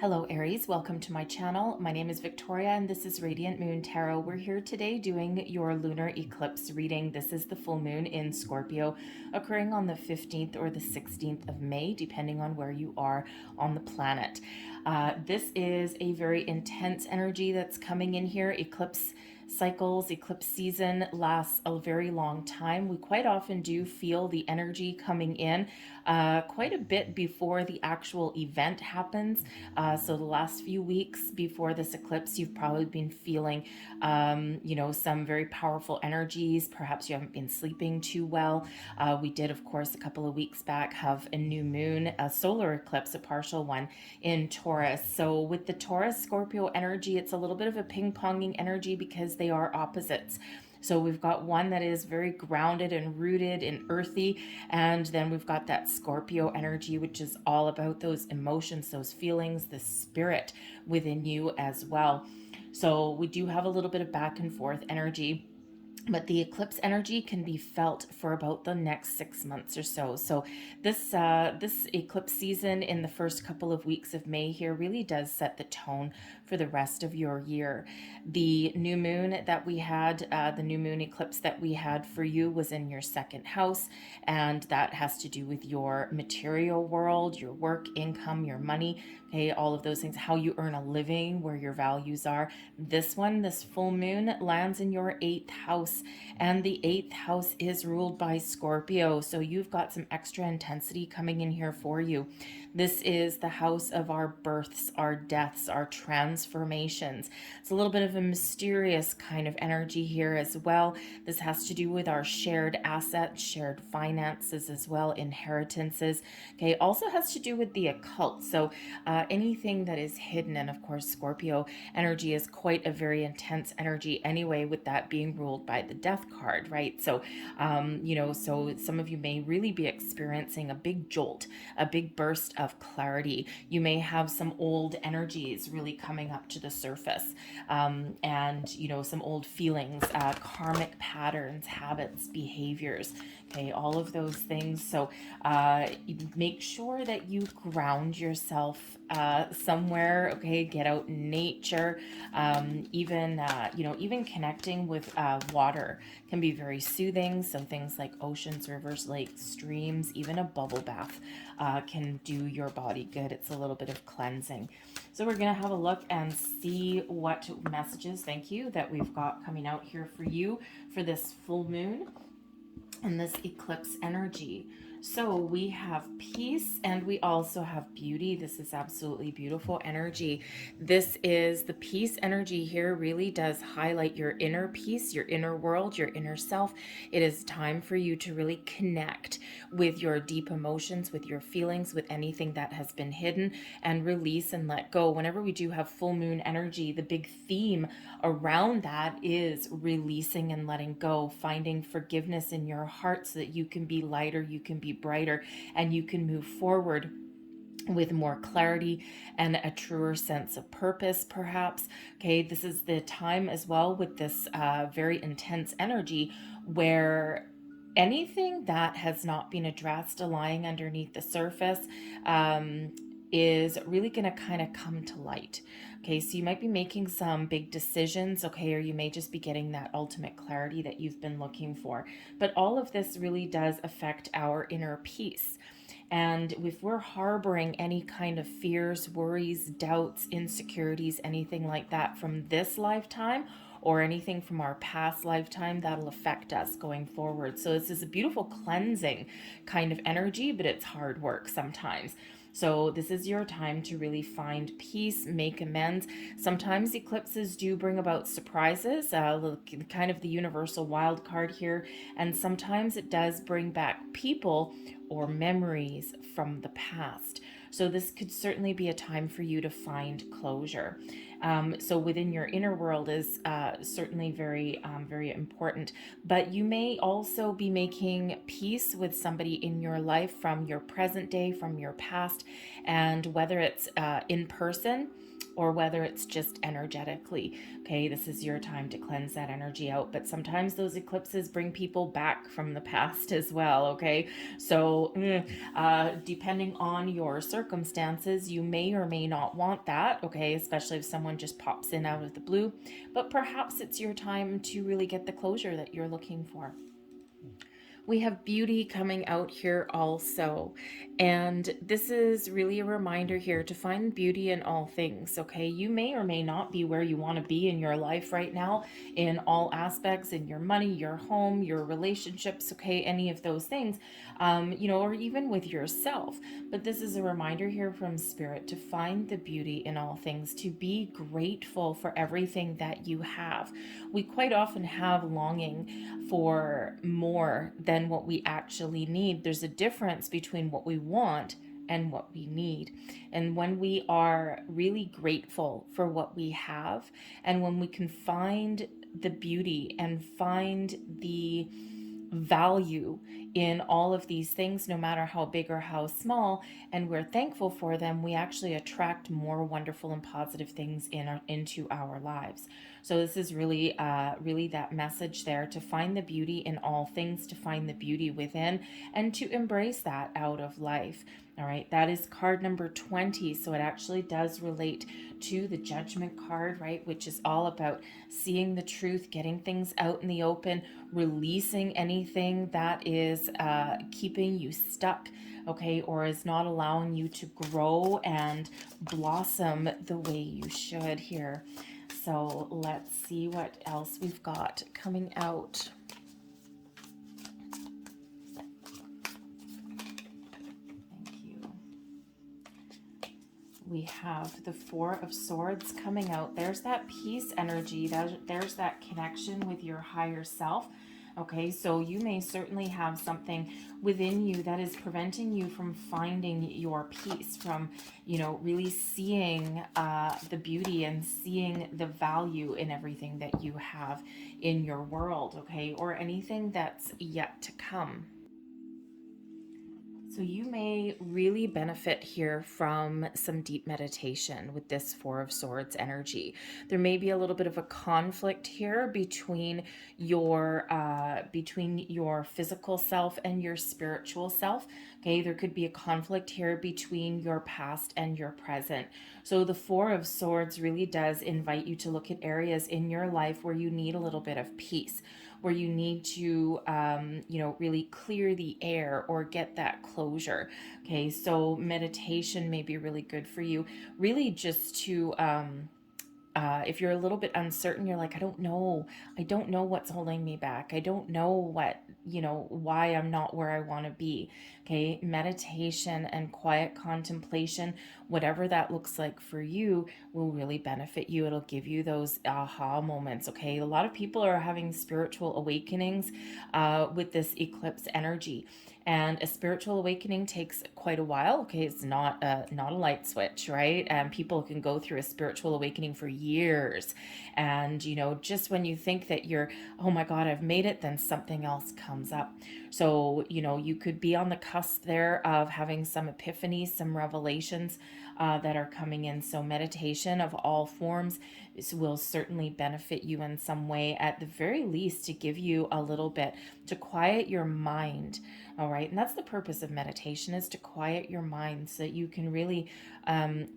Hello Aries, welcome to my channel. My name is Victoria and this is Radiant Moon Tarot. We're here today doing your lunar eclipse reading. This is the full moon in Scorpio occurring on the 15th or the 16th of May, depending on where you are on the planet. This is a very intense energy that's coming in here. Eclipse cycles, eclipse season lasts a very long time. We quite often do feel the energy coming in quite a bit before the actual event happens. So the last few weeks before this eclipse, you've probably been feeling, some very powerful energies. Perhaps you haven't been sleeping too well. We did, of course, a couple of weeks back have a new moon, a solar eclipse, a partial one in Taurus. So with the Taurus Scorpio energy, it's a little bit of a ping-ponging energy because they are opposites. So we've got one that is very grounded and rooted and earthy, and then we've got that Scorpio energy, which is all about those emotions, those feelings, the spirit within you as well. So we do have a little bit of back and forth energy, but the eclipse energy can be felt for about the next 6 months or so. So this eclipse season in the first couple of weeks of May here really does set the tone for the rest of your year. The new moon that we had, the new moon eclipse that we had for you was in your second house, and that has to do with your material world, your work, income, your money, okay, all of those things, how you earn a living, where your values are. This one, this full moon, lands in your 8th house, and the 8th house is ruled by Scorpio, so you've got some extra intensity coming in here for you. This is the house of our births, our deaths, our transformations. It's a little bit of a mysterious kind of energy here as well. This has to do with our shared assets, shared finances as well, inheritances. Okay, also has to do with the occult. So anything that is hidden, and of course Scorpio energy is quite a very intense energy anyway, with that being ruled by the death card, right? So so some of you may really be experiencing a big jolt, a big burst of clarity. You may have some old energies really coming up to the surface, and some old feelings, karmic patterns, habits, behaviors, okay, all of those things. So make sure that you ground yourself somewhere, okay, get out in nature. Even connecting with water can be very soothing. So things like oceans, rivers, lakes, streams, even a bubble bath can do your body good. It's a little bit of cleansing. So we're going to have a look and see what messages, thank you, that we've got coming out here for you for this full moon and this eclipse energy. So we have peace and we also have beauty. This is absolutely beautiful energy. This is the peace energy here, really does highlight your inner peace, your inner world, your inner self. It is time for you to really connect with your deep emotions, with your feelings, with anything that has been hidden, and release and let go. Whenever we do have full moon energy, the big theme around that is releasing and letting go, finding forgiveness in your heart so that you can be lighter, you can be brighter, and you can move forward with more clarity and a truer sense of purpose, perhaps. Okay, this is the time as well with this very intense energy where anything that has not been addressed, lying underneath the surface, is really going to kind of come to light. Okay, so you might be making some big decisions, okay, or you may just be getting that ultimate clarity that you've been looking for. But all of this really does affect our inner peace. And if we're harboring any kind of fears, worries, doubts, insecurities, anything like that from this lifetime, or anything from our past lifetime, that'll affect us going forward. So this is a beautiful cleansing kind of energy, but it's hard work sometimes. So this is your time to really find peace, make amends. Sometimes eclipses do bring about surprises, kind of the universal wild card here. And sometimes it does bring back people or memories from the past. So this could certainly be a time for you to find closure. So within your inner world is certainly very, very important. But you may also be making peace with somebody in your life from your present day, from your past, and whether it's in person or whether it's just energetically. Okay, this is your time to cleanse that energy out. But sometimes those eclipses bring people back from the past as well. Okay, so depending on your circumstances, you may or may not want that. Okay, especially if someone just pops in out of the blue. But perhaps it's your time to really get the closure that you're looking for. We have beauty coming out here also. And this is really a reminder here to find beauty in all things, okay? You may or may not be where you want to be in your life right now, in all aspects, in your money, your home, your relationships, okay? Any of those things, or even with yourself. But this is a reminder here from Spirit to find the beauty in all things, to be grateful for everything that you have. We quite often have longing for more than what we actually need. There's a difference between what we want and what we need. And when we are really grateful for what we have, and when we can find the beauty and find the value in all of these things, no matter how big or how small, and we're thankful for them, we actually attract more wonderful and positive things into our lives. So this is really that message there, to find the beauty in all things, to find the beauty within, and to embrace that out of life. All right, that is card number 20. So it actually does relate to the Judgment card, right? Which is all about seeing the truth, getting things out in the open, releasing anything that is keeping you stuck, okay, or is not allowing you to grow and blossom the way you should here. So let's see what else we've got coming out. We have the Four of Swords coming out. There's that peace energy. There's that connection with your higher self. Okay, so you may certainly have something within you that is preventing you from finding your peace, from, really seeing the beauty and seeing the value in everything that you have in your world, okay, or anything that's yet to come. So you may really benefit here from some deep meditation with this Four of Swords energy. There may be a little bit of a conflict here between your physical self and your spiritual self. Okay, there could be a conflict here between your past and your present. So the Four of Swords really does invite you to look at areas in your life where you need a little bit of peace, where you need to, really clear the air or get that closure. Okay, so meditation may be really good for you. Really just to, if you're a little bit uncertain, you're like, I don't know what's holding me back. I don't know why I'm not where I want to be. Okay, meditation and quiet contemplation, whatever that looks like for you, will really benefit you. It'll give you those aha moments. Okay, a lot of people are having spiritual awakenings with this eclipse energy. And a spiritual awakening takes quite a while. Okay, it's not a light switch, right? And people can go through a spiritual awakening for years. And, just when you think that you're, oh my God, I've made it, then something else comes up. So, you could be on the cusp there of having some epiphanies, some revelations that are coming in. So meditation of all forms will certainly benefit you in some way, at the very least, to give you a little bit, to quiet your mind. All right, and that's the purpose of meditation, is to quiet your mind so that you can really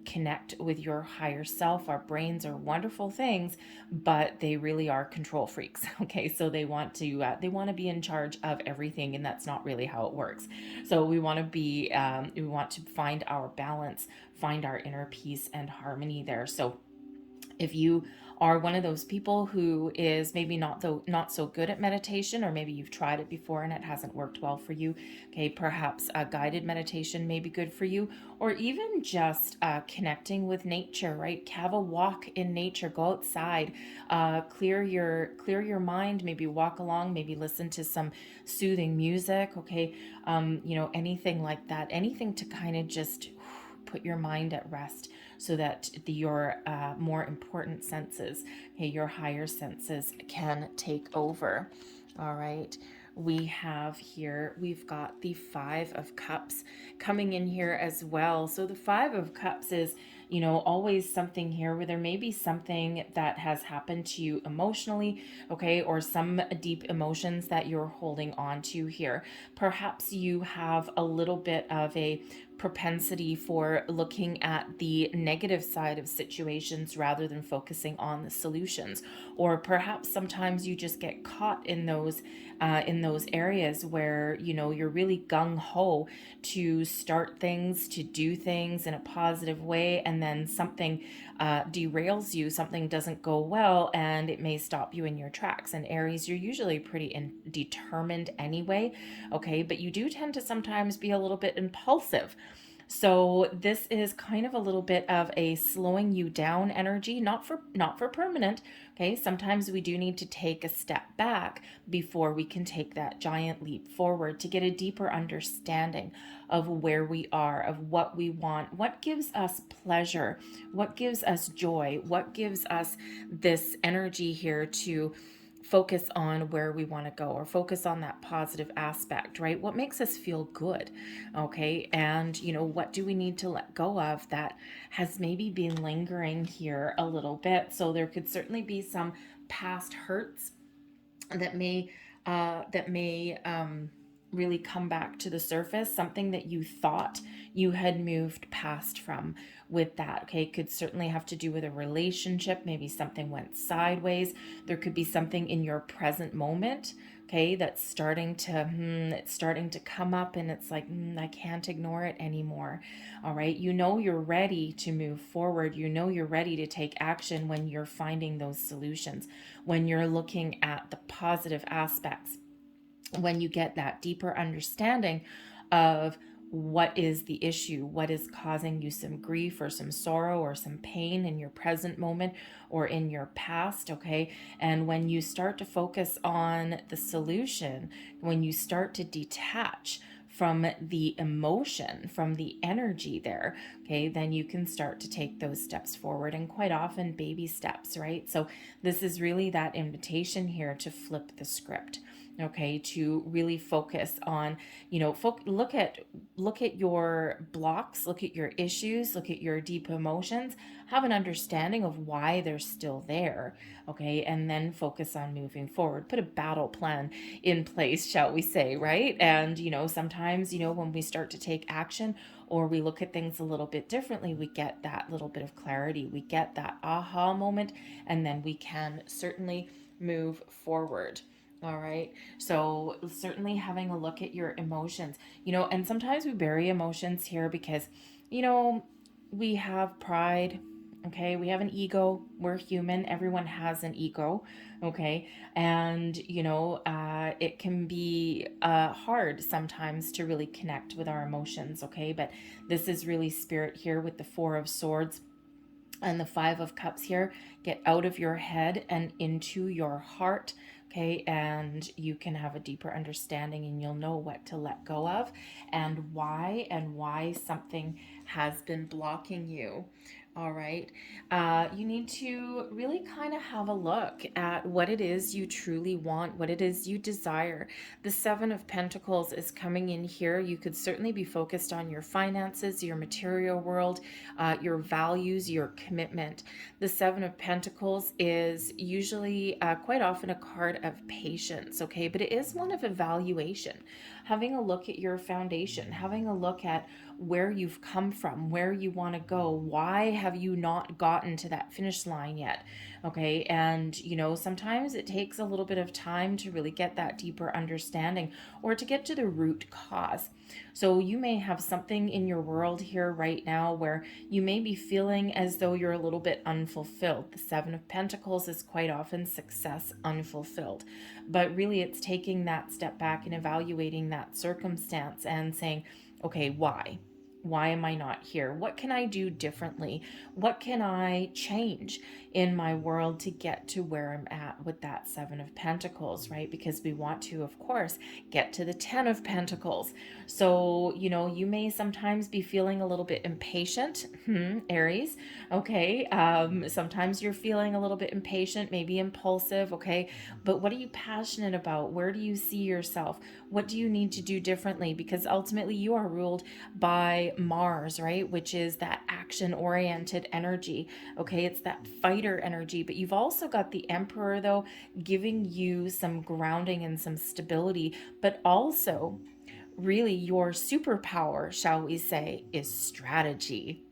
connect with your higher self. Our brains are wonderful things, but they really are control freaks. Okay, so they want to be in charge of everything, and that's not really how it works. So we want to find our balance, find our inner peace and harmony there. So if you are one of those people who is maybe not so good at meditation, or maybe you've tried it before and it hasn't worked well for you, okay, perhaps a guided meditation may be good for you, or even just connecting with nature, right? Have a walk in nature, go outside, clear your mind, maybe walk along, maybe listen to some soothing music, okay, anything like that, anything to kind of just put your mind at rest, so that your more important senses, okay, your higher senses, can take over. All right. We've got the Five of Cups coming in here as well. So the Five of Cups is, always something here where there may be something that has happened to you emotionally, okay, or some deep emotions that you're holding on to here. Perhaps you have a little bit of a propensity for looking at the negative side of situations rather than focusing on the solutions, or perhaps sometimes you just get caught in those areas where you're really gung-ho to start things, to do things in a positive way, and then something derails you, something doesn't go well, and it may stop you in your tracks. And Aries, you're usually pretty determined anyway, okay, but you do tend to sometimes be a little bit impulsive. So this is kind of a little bit of a slowing you down energy, not for permanent. Okay, sometimes we do need to take a step back before we can take that giant leap forward to get a deeper understanding of where we are, of what we want, what gives us pleasure, what gives us joy, what gives us this energy here to focus on where we want to go, or focus on that positive aspect, right? What makes us feel good, okay? And, what do we need to let go of that has maybe been lingering here a little bit? So there could certainly be some past hurts that may really come back to the surface, something that you thought you had moved past from with that. Okay, could certainly have to do with a relationship. Maybe something went sideways. There could be something in your present moment, okay, that's starting to come up, and it's like, I can't ignore it anymore. All right, you're ready to move forward. You're ready to take action when you're finding those solutions, when you're looking at the positive aspects, when you get that deeper understanding of what is the issue, what is causing you some grief or some sorrow or some pain in your present moment or in your past, okay? And when you start to focus on the solution, when you start to detach from the emotion, from the energy there, okay, then you can start to take those steps forward, and quite often baby steps, right? So this is really that invitation here to flip the script, okay, to really focus on, look at your blocks, look at your issues, look at your deep emotions, have an understanding of why they're still there, okay, and then focus on moving forward. Put a battle plan in place, shall we say, right? And sometimes, when we start to take action, or we look at things a little bit differently, we get that little bit of clarity, we get that aha moment, and then we can certainly move forward. All right. So certainly having a look at your emotions, and sometimes we bury emotions here because, you know, we have pride. Okay. We have an ego. We're human. Everyone has an ego. Okay. And, it can be hard sometimes to really connect with our emotions. Okay. But this is really spirit here with the Four of Swords and the Five of Cups here. Get out of your head and into your heart, okay? And you can have a deeper understanding, and you'll know what to let go of and why something has been blocking you. All right. You need to really kind of have a look at what it is you truly want, what it is you desire. The Seven of Pentacles is coming in here. You could certainly be focused on your finances, your material world, your values, your commitment. The Seven of Pentacles is usually quite often a card of patience, okay? But it is one of evaluation. Having a look at your foundation, having a look at where you've come from, where you want to go, why have you not gotten to that finish line yet, okay? And sometimes it takes a little bit of time to really get that deeper understanding, or to get to the root cause. So you may have something in your world here right now where you may be feeling as though you're a little bit unfulfilled. The Seven of Pentacles is quite often success unfulfilled, but really it's taking that step back and evaluating that circumstance and saying, okay, why? Why am I not here? What can I do differently? What can I change in my world to get to where I'm at with that Seven of Pentacles, right? Because we want to, of course, get to the Ten of Pentacles. So, you may sometimes be feeling a little bit impatient, Aries, okay? Sometimes you're feeling a little bit impatient, maybe impulsive, okay? But what are you passionate about? Where do you see yourself? What do you need to do differently? Because ultimately you are ruled by by Mars, right? Which is that action-oriented energy, okay? It's that fighter energy. But you've also got the Emperor, though, giving you some grounding and some stability, but also really your superpower, shall we say, is strategy.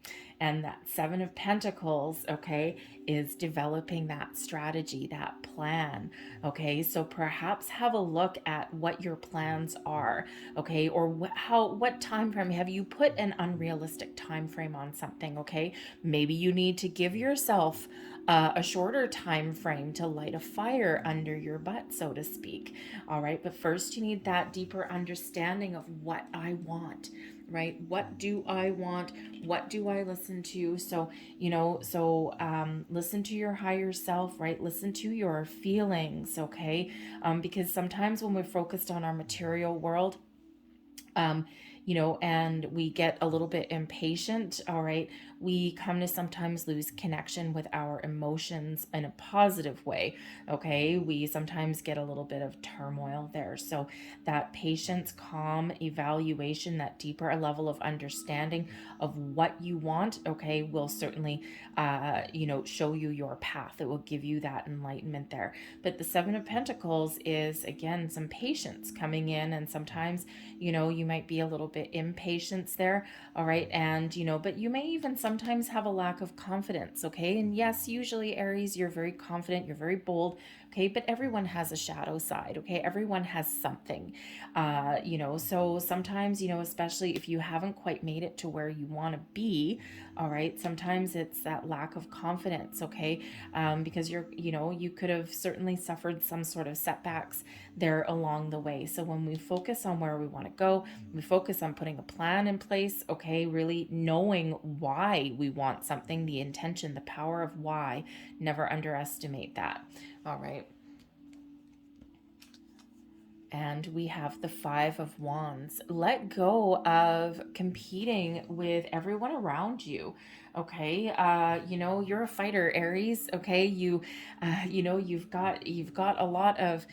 And that Seven of Pentacles, okay, is developing that strategy, that plan, okay? So perhaps have a look at what your plans are, okay? Or what time frame. Have you put an unrealistic time frame on something, okay? Maybe you need to give yourself a shorter time frame to light a fire under your butt, so to speak. All right, but first you need that deeper understanding of what I want, right? What do I want? What do I listen to? So, listen to your higher self, right? Listen to your feelings, okay? Because sometimes when we're focused on our material world, um, and we get a little bit impatient, all right, we come to sometimes lose connection with our emotions in a positive way, okay? We sometimes get a little bit of turmoil there. So that patience, calm evaluation, that deeper level of understanding of what you want, okay, will certainly, show you your path. It will give you that enlightenment there. But the Seven of Pentacles is, again, some patience coming in, and sometimes, you might be a little bit impatient there, all right? And, but you may even sometimes have a lack of confidence, okay? And yes, usually Aries, you're very confident, you're very bold, okay? But everyone has a shadow side, okay? Everyone has something, so sometimes, especially if you haven't quite made it to where you want to be, all right? Sometimes it's that lack of confidence, okay? Because you could have certainly suffered some sort of setbacks there along the way. So when we focus on where we want to go, we focus on putting a plan in place, okay, really knowing why we want something, the intention, the power of why. Never underestimate that. All right. And we have the Five of Wands. Let go of competing with everyone around you. Okay, you're a fighter, Aries. Okay, you've got a lot of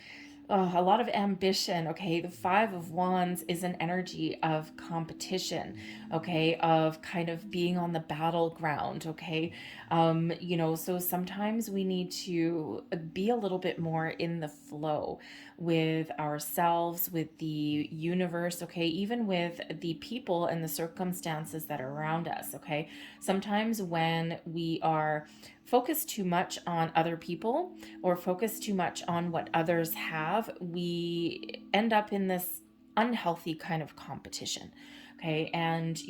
ambition. Okay, the Five of Wands is an energy of competition, okay, of kind of being on the battleground, okay. So sometimes we need to be a little bit more in the flow with ourselves, with the universe, okay, even with the people and the circumstances that are around us, okay. Sometimes when we are focused too much on other people or focus too much on what others have, we end up in this unhealthy kind of competition. Okay. And,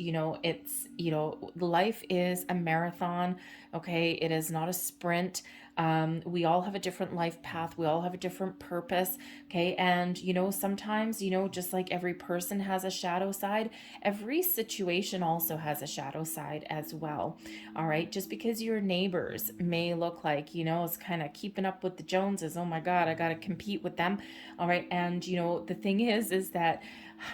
life is a marathon. Okay. It is not a sprint. We all have a different life path. We all have a different purpose. Okay. And, sometimes, just like every person has a shadow side, every situation also has a shadow side as well. All right. Just because your neighbors may look like, it's kind of keeping up with the Joneses. Oh my God, I got to compete with them. All right. And, the thing is that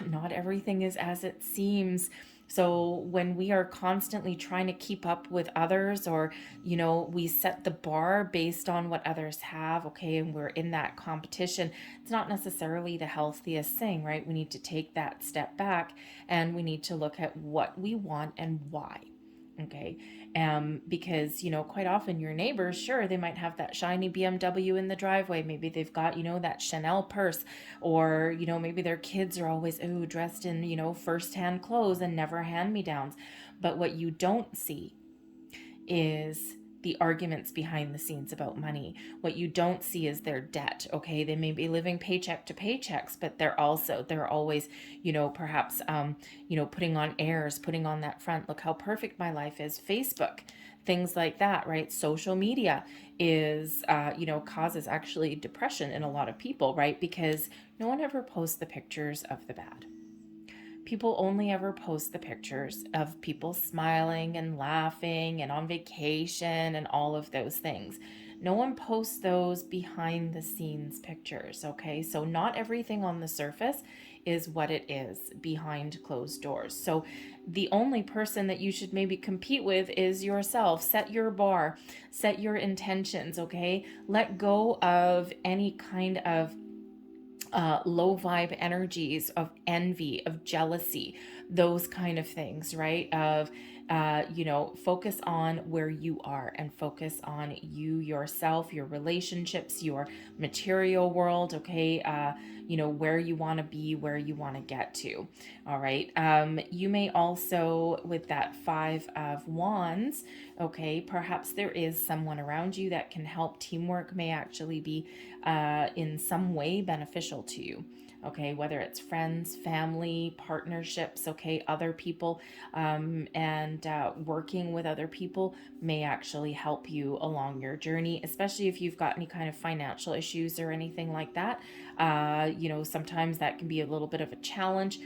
not everything is as it seems. So when we are constantly trying to keep up with others, or, we set the bar based on what others have, okay, and we're in that competition, it's not necessarily the healthiest thing, right? We need to take that step back and we need to look at what we want and why. Okay. Because, quite often your neighbors, sure, they might have that shiny BMW in the driveway. Maybe they've got, that Chanel purse, or, maybe their kids are always, dressed in, first-hand clothes and never hand-me-downs. But what you don't see is the arguments behind the scenes about money. What you don't see is their debt. Okay, they may be living paycheck to paychecks, but they're always, perhaps, putting on airs, putting on that front. Look how perfect my life is. Facebook, things like that, right? Social media is, causes actually depression in a lot of people, right? Because no one ever posts the pictures of the bad. People only ever post the pictures of people smiling and laughing and on vacation and all of those things. No one posts those behind the scenes pictures, okay? So not everything on the surface is what it is behind closed doors. So the only person that you should maybe compete with is yourself. Set your bar, set your intentions, okay? Let go of any kind of low vibe energies of envy, of jealousy, those kind of things, right? Of, focus on where you are and focus on you yourself, your relationships, your material world, okay? Where you want to be, where you want to get to. All right. You may also, with that Five of Wands, okay, perhaps there is someone around you that can help. Teamwork may actually be in some way beneficial to you. Okay, whether it's friends, family, partnerships, okay, other people, and working with other people may actually help you along your journey, especially if you've got any kind of financial issues or anything like that. Sometimes that can be a little bit of a challenge.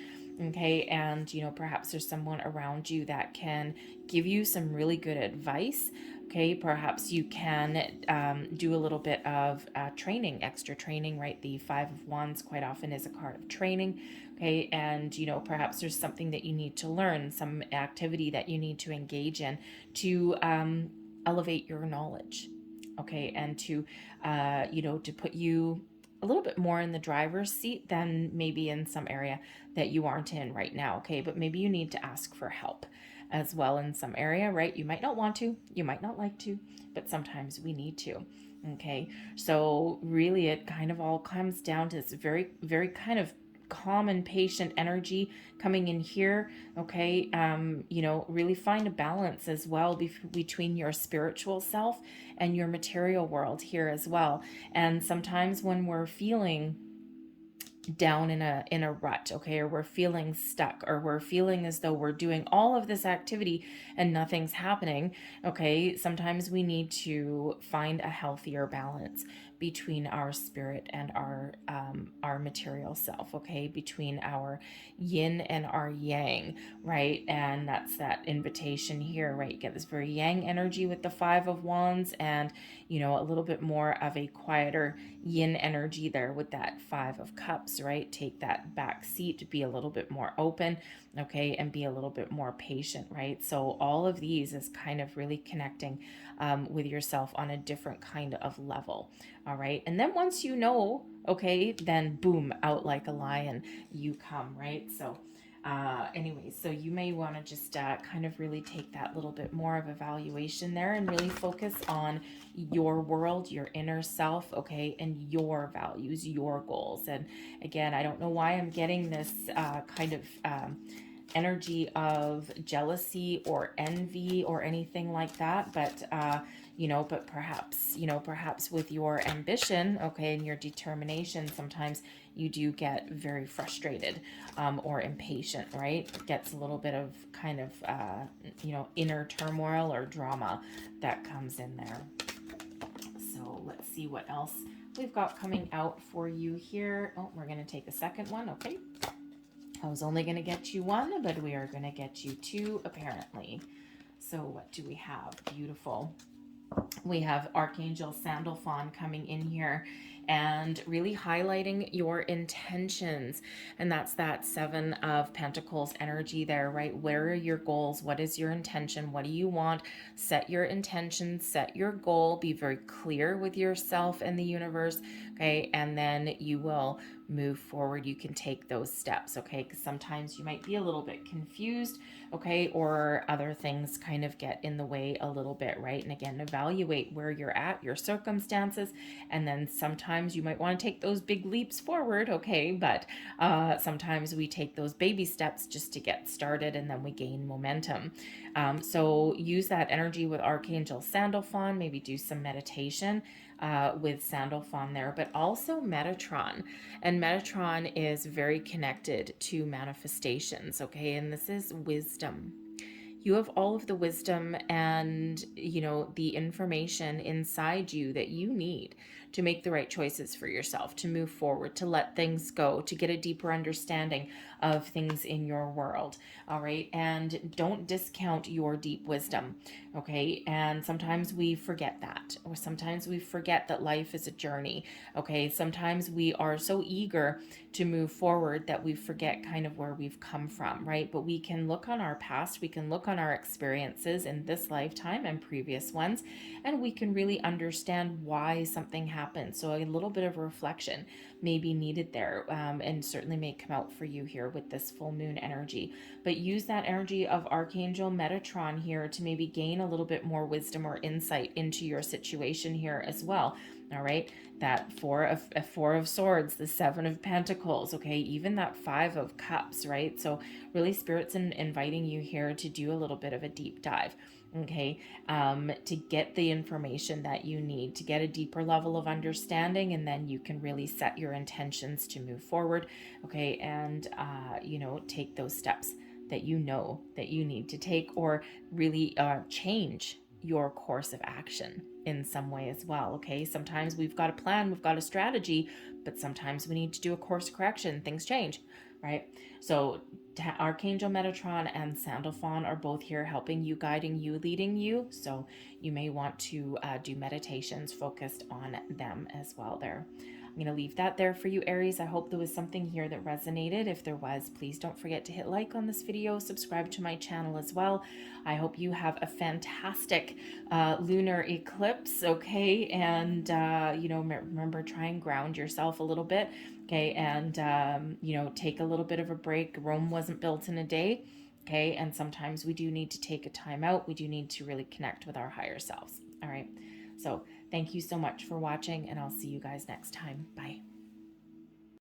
Okay, and perhaps there's someone around you that can give you some really good advice. Okay, perhaps you can do a little bit of training, extra training, right? The Five of Wands quite often is a card of training. Okay, and perhaps there's something that you need to learn, some activity that you need to engage in to elevate your knowledge. Okay, and to to put you a little bit more in the driver's seat than maybe in some area that you aren't in right now. Okay, but maybe you need to ask for help as well in some area, right? You might not want to, you might not like to, but sometimes we need to. Okay, so really it kind of all comes down to this very, very kind of calm and patient energy coming in here. Okay, really find a balance as well between your spiritual self and your material world here as well. And sometimes when we're feeling down in a rut, okay, or we're feeling stuck, or we're feeling as though we're doing all of this activity and nothing's happening, okay, sometimes we need to find a healthier balance between our spirit and our material self, okay, between our yin and our yang, right? And that's that invitation here, right? You get this very yang energy with the Five of Wands, and a little bit more of a quieter yin energy there with that Five of Cups, right? Take that back seat to be a little bit more open, okay, and be a little bit more patient, right? So all of these is kind of really connecting with yourself on a different kind of level. All right, and then once okay, then boom, out like a lion you come, right? So anyways, so you may want to just kind of really take that little bit more of evaluation there and really focus on your world, your inner self, okay, and your values, your goals. And again, I don't know why I'm getting this kind of energy of jealousy or envy or anything like that, but but perhaps with your ambition, okay, and your determination, sometimes you do get very frustrated or impatient, right? It gets a little bit of kind of inner turmoil or drama that comes in there. So let's see what else we've got coming out for you here. Oh, we're going to take a second one. Okay, I was only going to get you one, but we are going to get you two apparently. So what do we have? Beautiful. We have Archangel Sandalphon coming in here and really highlighting your intentions. And that's that Seven of Pentacles energy there, right? Where are your goals? What is your intention? What do you want? Set your intention, set your goal, be very clear with yourself and the universe, okay? And then you will move forward. You can take those steps, okay? Because sometimes you might be a little bit confused, okay? Or other things kind of get in the way a little bit, right? And again, evaluate where you're at, your circumstances, and then sometimes you might want to take those big leaps forward, okay? But sometimes we take those baby steps just to get started, and then we gain momentum. So use that energy with Archangel Sandalphon, maybe do some meditation with Sandalphon there, but also Metatron. And Metatron is very connected to manifestations, okay? And this is wisdom. You have all of the wisdom and, the information inside you that you need to make the right choices for yourself, to move forward, to let things go, to get a deeper understanding of things in your world. All right. And don't discount your deep wisdom. Okay. And sometimes we forget that, or sometimes we forget that life is a journey. Okay. Sometimes we are so eager to move forward that we forget kind of where we've come from. Right. But we can look on our past, we can look on our experiences in this lifetime and previous ones, and we can really understand why something happened happened. So a little bit of reflection may be needed there, and certainly may come out for you here with this full moon energy. But use that energy of Archangel Metatron here to maybe gain a little bit more wisdom or insight into your situation here as well. All right, that four of swords, the 7 of pentacles, okay, even that 5 of cups, right? So really spirit's inviting you here to do a little bit of a deep dive, okay, to get the information that you need to get a deeper level of understanding, and then you can really set your intentions to move forward, okay, and take those steps that you know that you need to take, or really change your course of action in some way as well. Okay, sometimes we've got a plan, we've got a strategy, but sometimes we need to do a course correction. Things change, right? So Archangel Metatron and Sandalphon are both here helping you, guiding you, leading you. So you may want to do meditations focused on them as well there. I'm going to leave that there for you, Aries. I hope there was something here that resonated. If there was, please don't forget to hit like on this video, subscribe to my channel as well. I hope you have a fantastic lunar eclipse, okay? And, remember, try and ground yourself a little bit, okay? And, take a little bit of a break. Rome wasn't built in a day, okay? And sometimes we do need to take a time out. We do need to really connect with our higher selves, all right? So thank you so much for watching, and I'll see you guys next time. Bye.